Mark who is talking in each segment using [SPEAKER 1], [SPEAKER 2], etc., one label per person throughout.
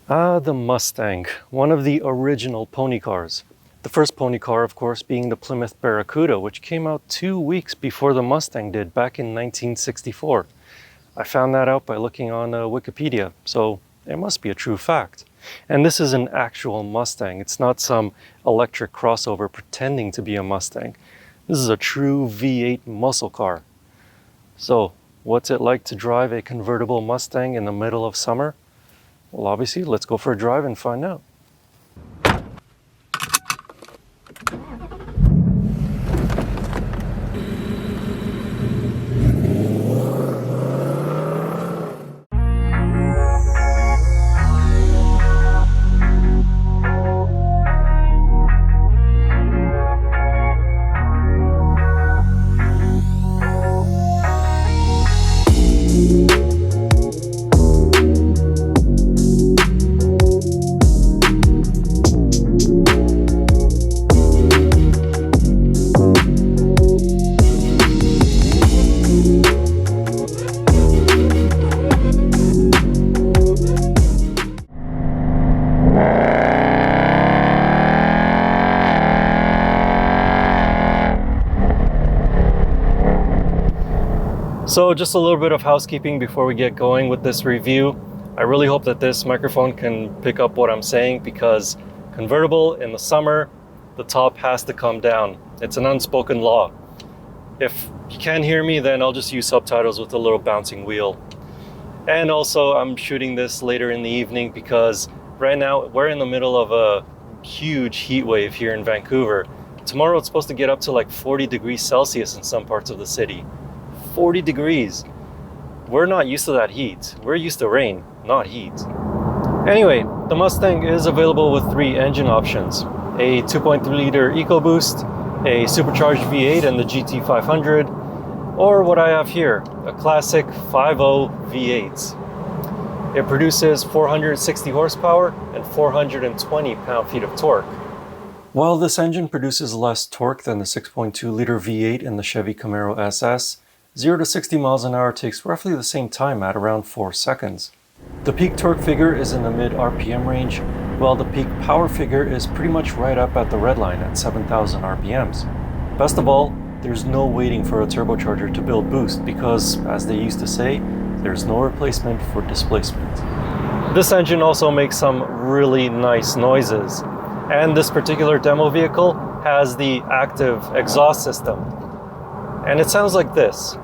[SPEAKER 1] Ah, the Mustang, one of the original pony cars. The first pony car, of course, being the Plymouth Barracuda, which came out 2 weeks before the Mustang did back in 1964. I found that out by looking on Wikipedia, so it must be a true fact. And this is an actual Mustang. It's not some electric crossover pretending to be a Mustang. This is a true V8 muscle car. So, what's it like to drive a convertible Mustang in the middle of summer? Well, obviously, let's go for a drive and find out. So just a little bit of housekeeping before we get going with this review. I really hope that this microphone can pick up what I'm saying, because convertible in the summer, the top has to come down. It's an unspoken law. If you can't hear me, then I'll just use subtitles with a little bouncing wheel. And also, I'm shooting this later in the evening because right now we're in the middle of a huge heat wave here in Vancouver. Tomorrow it's supposed to get up to like 40 degrees Celsius in some parts of the city. 40 degrees. We're not used to that heat. We're used to rain, not heat. Anyway, the Mustang is available with 3 engine options: a 2.3 liter EcoBoost, a supercharged V8 and the GT 500, or what I have here, a classic 5.0 V8. It produces 460 horsepower and 420 pound-feet of torque. While this engine produces less torque than the 6.2 liter V8 in the Chevy Camaro SS, 0 to 60 miles an hour takes roughly the same time at around 4 seconds. The peak torque figure is in the mid RPM range, while the peak power figure is pretty much right up at the red line at 7,000 RPMs. Best of all, there's no waiting for a turbocharger to build boost because, as they used to say, there's no replacement for displacement. This engine also makes some really nice noises, and this particular demo vehicle has the active exhaust system. And it sounds like this.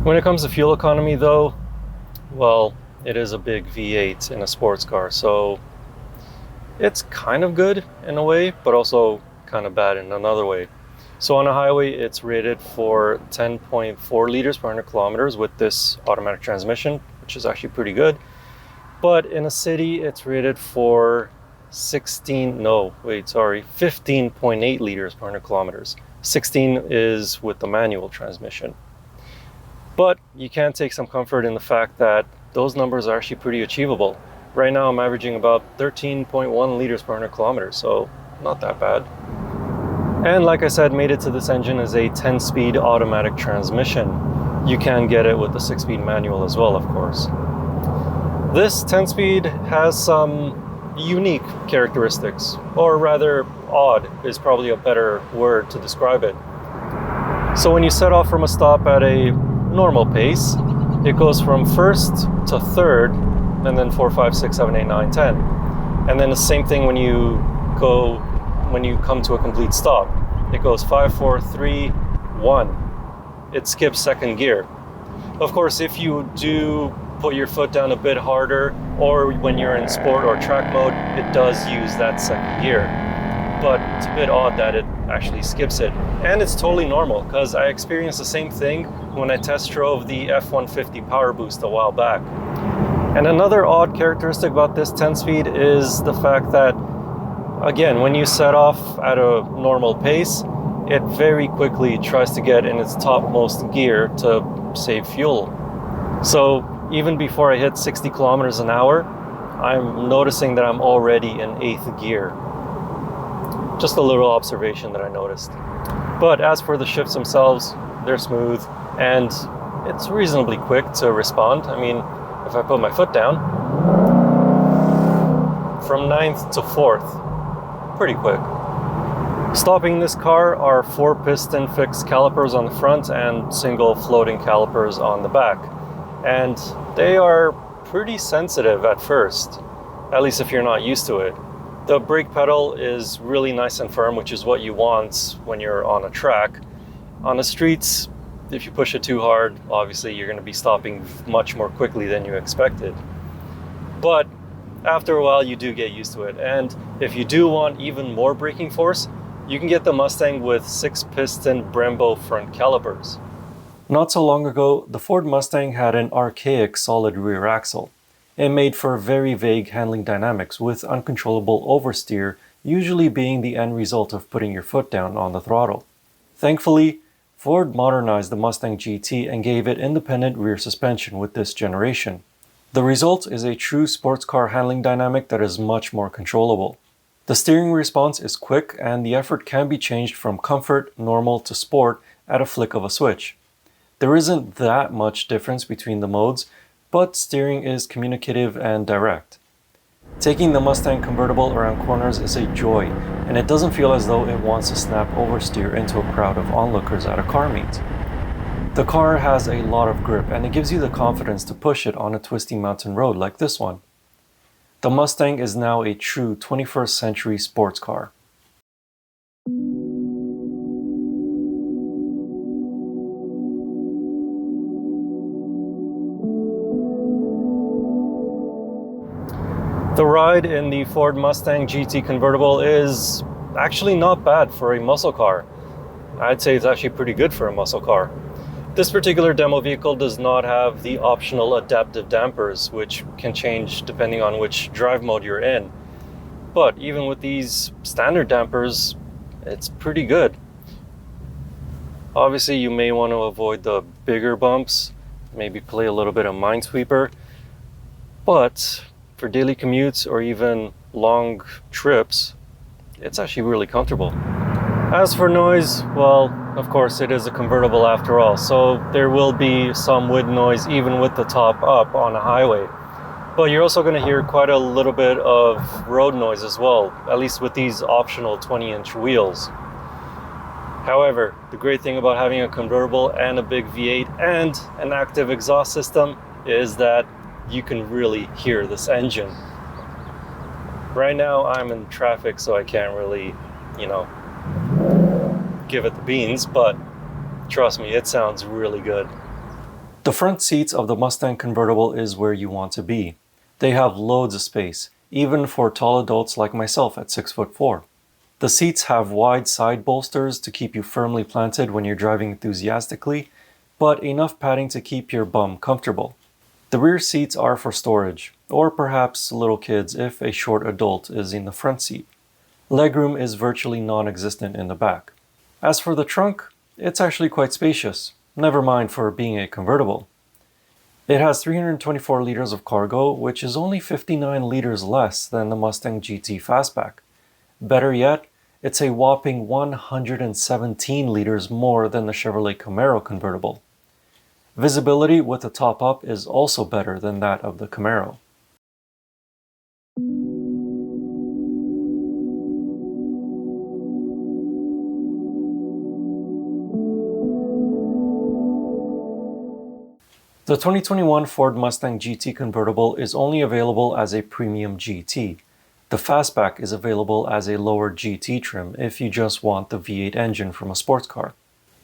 [SPEAKER 1] When it comes to fuel economy though, well, it is a big V8 in a sports car, so it's kind of good in a way, but also kind of bad in another way. So on a highway, it's rated for 10.4 liters per 100 kilometers with this automatic transmission, which is actually pretty good. But in a city, it's rated for 15.8 liters per 100 kilometers. 16 is with the manual transmission. But you can take some comfort in the fact that those numbers are actually pretty achievable. Right now I'm averaging about 13.1 liters per 100 kilometers, so not that bad. And like I said, made it to this engine as a 10-speed automatic transmission. You can get it with the 6-speed manual as well, of course. This 10-speed has some unique characteristics, or rather odd is probably a better word to describe it. So when you set off from a stop at a normal pace, it goes from first to third, and then 4, 5, 6, 7, 8, 9, 10. And then the same thing when you come to a complete stop. It goes 5, 4, 3, 1. It skips second gear. Of course, if you do put your foot down a bit harder, or when you're in sport or track mode, it does use that second gear. But it's a bit odd that it actually skips it. And it's totally normal, because I experienced the same thing when I test drove the F-150 Power Boost a while back. And another odd characteristic about this 10-speed is the fact that Again, when you set off at a normal pace, it very quickly tries to get in its topmost gear to save fuel. So even before I hit 60 kilometers an hour, I'm noticing that I'm already in 8th gear. Just a little observation that I noticed. But as for the shifts themselves, they're smooth and it's reasonably quick to respond. I mean, if I put my foot down, from 9th to 4th, pretty quick. Stopping this car are 4-piston fixed calipers on the front and single floating calipers on the back. And they are pretty sensitive at first, at least if you're not used to it. The brake pedal is really nice and firm, which is what you want when you're on a track. On the streets, if you push it too hard, obviously you're going to be stopping much more quickly than you expected. But after a while, you do get used to it. And if you do want even more braking force, you can get the Mustang with 6-piston Brembo front calipers. Not so long ago, the Ford Mustang had an archaic solid rear axle. It made for very vague handling dynamics with uncontrollable oversteer usually being the end result of putting your foot down on the throttle. Thankfully, Ford modernized the Mustang GT and gave it independent rear suspension with this generation. The result is a true sports car handling dynamic that is much more controllable. The steering response is quick and the effort can be changed from comfort, normal to sport at a flick of a switch. There isn't that much difference between the modes, but steering is communicative and direct. Taking the Mustang convertible around corners is a joy, and it doesn't feel as though it wants to snap oversteer into a crowd of onlookers at a car meet. The car has a lot of grip and it gives you the confidence to push it on a twisty mountain road like this one. The Mustang is now a true 21st century sports car. The ride in the Ford Mustang GT convertible is actually not bad for a muscle car. I'd say it's actually pretty good for a muscle car. This particular demo vehicle does not have the optional adaptive dampers, which can change depending on which drive mode you're in. But even with these standard dampers, it's pretty good. Obviously, you may want to avoid the bigger bumps, maybe play a little bit of Minesweeper, but for daily commutes or even long trips, it's actually really comfortable. As for noise, well, of course it is a convertible after all, so there will be some wind noise even with the top up on a highway. But you're also going to hear quite a little bit of road noise as well, at least with these optional 20-inch wheels. However, the great thing about having a convertible and a big V8 and an active exhaust system is that you can really hear this engine. Right now I'm in traffic, so I can't really, give it the beans, but trust me, it sounds really good. The front seats of the Mustang convertible is where you want to be. They have loads of space, even for tall adults like myself at 6'4". The seats have wide side bolsters to keep you firmly planted when you're driving enthusiastically, but enough padding to keep your bum comfortable. The rear seats are for storage, or perhaps little kids if a short adult is in the front seat. Legroom is virtually non-existent in the back. As for the trunk, it's actually quite spacious, never mind for being a convertible. It has 324 liters of cargo, which is only 59 liters less than the Mustang GT Fastback. Better yet, it's a whopping 117 liters more than the Chevrolet Camaro convertible. Visibility with the top up is also better than that of the Camaro. The 2021 Ford Mustang GT convertible is only available as a premium GT. The Fastback is available as a lower GT trim if you just want the V8 engine from a sports car.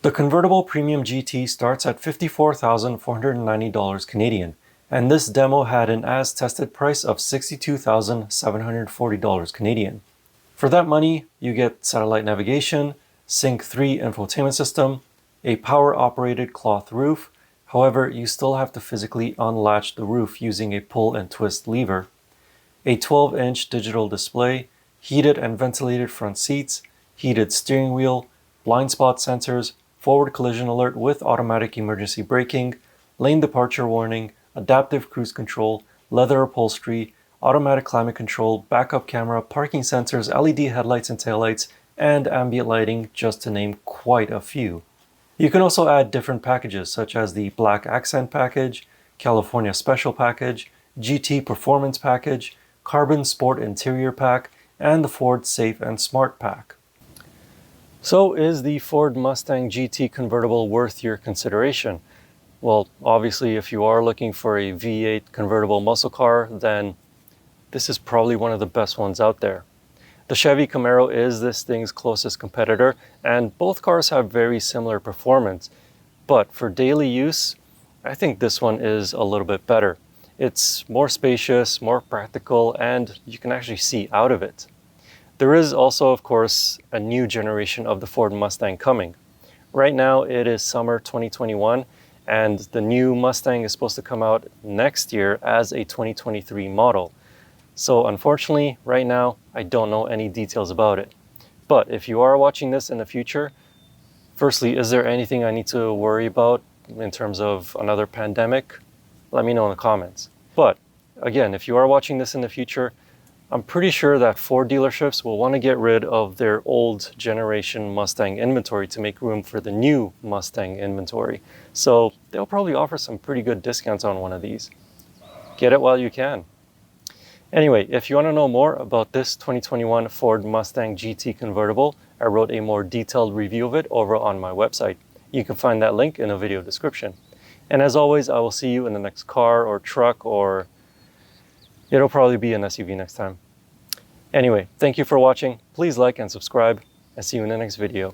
[SPEAKER 1] The convertible premium GT starts at $54,490 Canadian, and this demo had an as-tested price of $62,740 Canadian. For that money, you get satellite navigation, Sync 3 infotainment system, a power-operated cloth roof. However, you still have to physically unlatch the roof using a pull and twist lever, a 12-inch digital display, heated and ventilated front seats, heated steering wheel, blind spot sensors, forward collision alert with automatic emergency braking, lane departure warning, adaptive cruise control, leather upholstery, automatic climate control, backup camera, parking sensors, LED headlights and taillights, and ambient lighting, just to name quite a few. You can also add different packages such as the Black Accent package, California Special package, GT Performance package, Carbon Sport Interior pack, and the Ford Safe and Smart pack. So is the Ford Mustang GT convertible worth your consideration? Well, obviously if you are looking for a V8 convertible muscle car, then this is probably one of the best ones out there. The Chevy Camaro is this thing's closest competitor, and both cars have very similar performance. But for daily use, I think this one is a little bit better. It's more spacious, more practical, and you can actually see out of it. There is also, of course, a new generation of the Ford Mustang coming. Right now it is summer 2021, and the new Mustang is supposed to come out next year as a 2023 model. So unfortunately, right now, I don't know any details about it. But if you are watching this in the future, firstly, is there anything I need to worry about in terms of another pandemic? Let me know in the comments. But again, if you are watching this in the future, I'm pretty sure that Ford dealerships will want to get rid of their old generation Mustang inventory to make room for the new Mustang inventory. So they'll probably offer some pretty good discounts on one of these. Get it while you can. Anyway, if you want to know more about this 2021 Ford Mustang GT convertible, I wrote a more detailed review of it over on my website. You can find that link in the video description. And as always, I will see you in the next car or truck, or it'll probably be an SUV next time. Anyway, thank you for watching. Please like and subscribe, and see you in the next video.